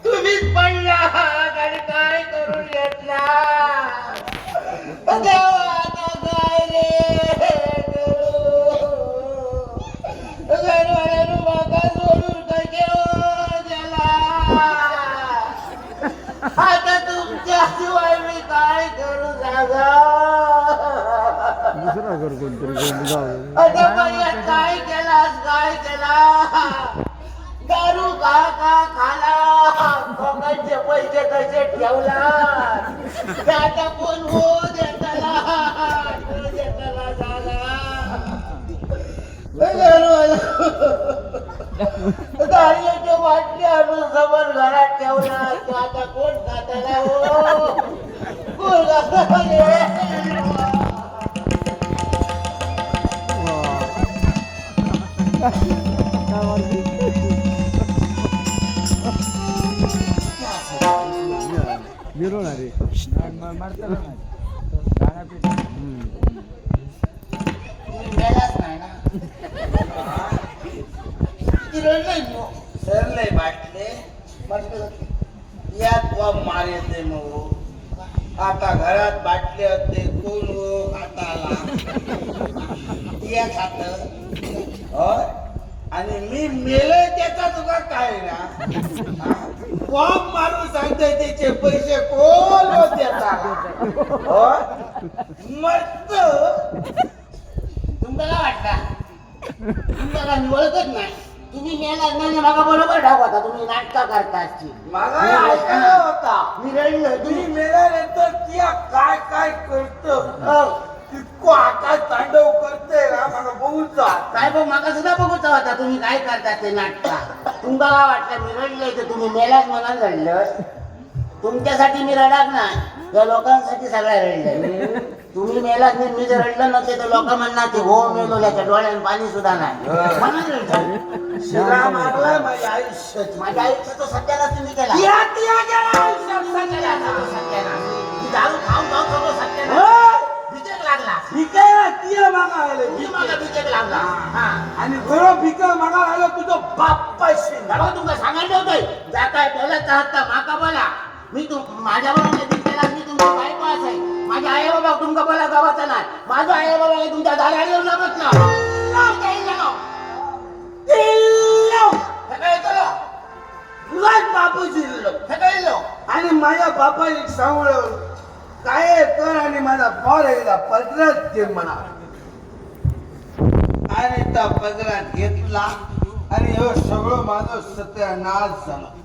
तुम्हीच पडला आणि काय करून घेतला देवा आता काय रे घरवाल्यानं मागा सोडून कसे गेला आता तुमच्या शिवाय मी काय करू जागा आता पर्यंत काय केलास काय केला दारू का खाला लोकांचे पैसे कसे ठेवला आता कोण हो देताला जागा दारूचे वाटले आणून समोर घरात ठेवला आता कोण खाताला हो कोण मिळवणारे सरले बाटले यात मारे ते मग आता घरात बाटले होते कोण हो खाताला या खात आणि मी मेलोय त्याचा तुका काय ना फॉर्म मारून सांगतोय त्याचे पैसे कोण देता मस्त तुम्हाला वाटता तुम्हाला ओळखत नाही तुम्ही मेला नाही मागा बरोबर ठाकवता तुम्ही नाटका करता मागा ऐकायला होता मी रडलो तुम्ही मेल्यानंतर त्या काय काय करतो इतको आकाश तांडव करते ना मला बघूचा काय बघ माका सुद्धा बघूचा होता तुम्ही काय करता ते नाटका तुम्हाला वाटलं मी रडलोय तर तुम्ही मेलाच मला रडलं तुमच्यासाठी मी रडाक नाही त्या लोकांसाठी सगळ्या रडले तुम्ही मेलाच नाही मी जर रडलं नव्हते तर लोक म्हणणार ते हो मेलो त्याच्या डोळ्यात पाणी सुद्धा नाही माझ्या आयुष्याचं सत्यानाश तुम्ही केला दारू खाऊन खाऊन सगळं सत्यानाश बिचक लागला लागला आणि खरं बिका मागा आलं तुझं बाप पैसे तुमका सांगायला होतंय जाताय बोलत आहात माका बोला मी माझ्या बरोबर बिकेला मी तुमचा बायको आहे माझ्या आई बाबा तुमका बोला गावाचा नाही माझा आई बाबा तुमच्या दारावर येऊन लागत ना आणि माझ्या बापाने सांगलं काय कर आणि माझा बॉल एकदा पदरात दे म्हणा आणि त्या पदरात घेतला आणि हे सगळं माझं सत्यानाश झालं